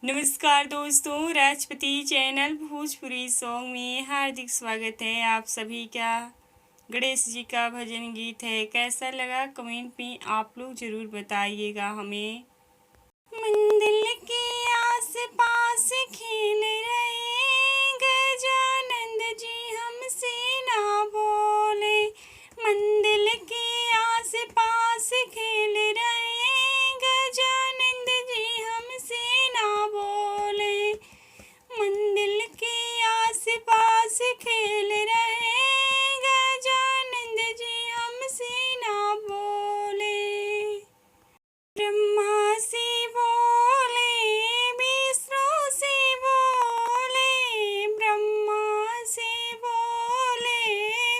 नमस्कार दोस्तों, Rajpati channel Bhojpuri song में हार्दिक स्वागत है आप सभी का। गणेश जी का भजन गीत है, कैसा लगा कमेंट में आप लोग ज़रूर बताइएगा हमें। मंदिर के आस पास खेल रहे गजानंद जी हमसे ना बोले। मंदिर के आस पास खेल रहे गजानंद जी हमसे ना बोले। मंदिर के आस पास खेल रहे गजानंद जी हमसे ना बोले। ब्रह्मा से बोले विष्णु से बोले। ब्रह्मा से बोले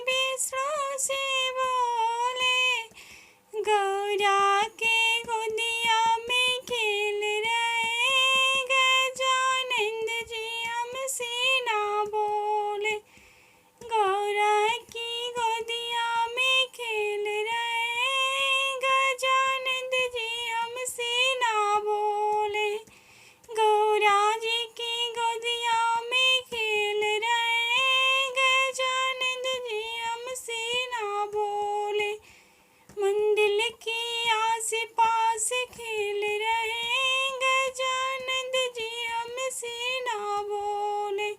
विष्णु से बोले। गौरा के गोदिया में खेल रहे गजानंद जी हमसे ना बोले। गौरा की गोदिया में खेल रहे गजानंद जी हमसे ना बोले। गौरा जी की गोदिया में खेल रहे गजानंद जी हमसे ना बोले। मंदिर के आस पास खेल रहे गजानंद जी हमसे ना बोले।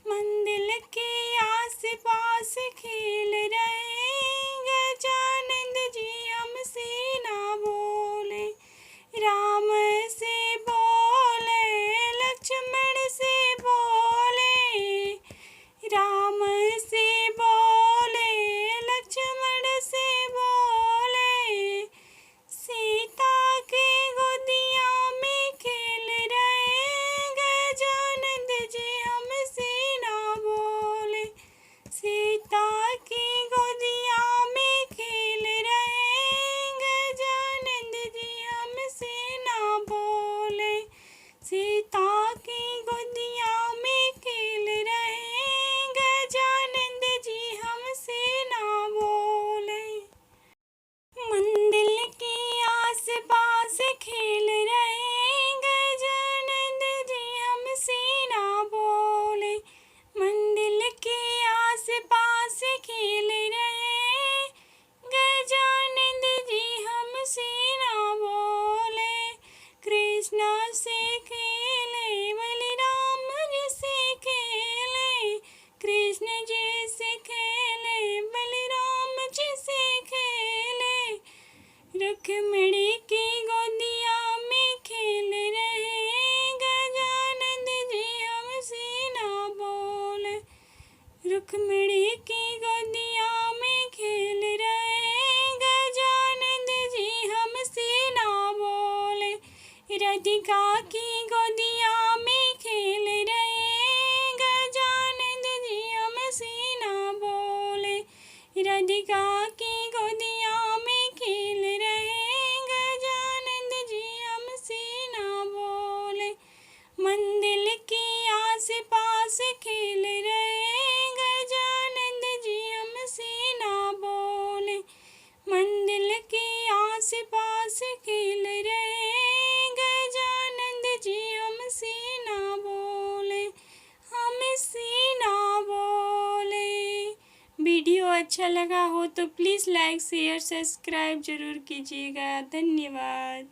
मंदिर के आस पास खेल रहे गजानंद जी हमसे ना बोले। राम से बोले लक्ष्मण से बोले। राम से बोले लक्ष्मण से बोले। सीता के गोदिया में खेल रहे गजानंद जी हमसे ना बोले। सीता की गोदिया में खेल रहे गजानंद जी हमसे ना बोले। सीता की गोदिया में खेल रहे गजानंद जी हमसे ना बोले। मंदिर के आस पास खेल रहे गजानंद जी हमसे ना बोले। मंदिर के आस पास खेल रहे गजानंद जी हमसे ना बोले। कृष्ण से खेले बलराम जी से खेले। कृष्ण जी से खेले बलराम जी से खेले। रुक्मिणी की गोदिया में खेल रहे गजानंद जी हमसे ना बोले। रुक्मिणी की गोदिया में खेल रहे गजानंद जी हमसे ना बोले। राधिका की गोदिया में खेल रहे गजानंद जी हमसे ना बोले। राधिका की गोदिया में खेल रहे गजानंद जी हमसे ना बोले। मंदिर के आस पास खेल रहे गजानंद जी हमसे ना बोले। मंदिर के आस पास खेल रहे गजानंद जी हमसे ना बोले। हमसे ना बोले। वीडियो अच्छा लगा हो तो प्लीज़ लाइक शेयर सब्सक्राइब ज़रूर कीजिएगा। धन्यवाद।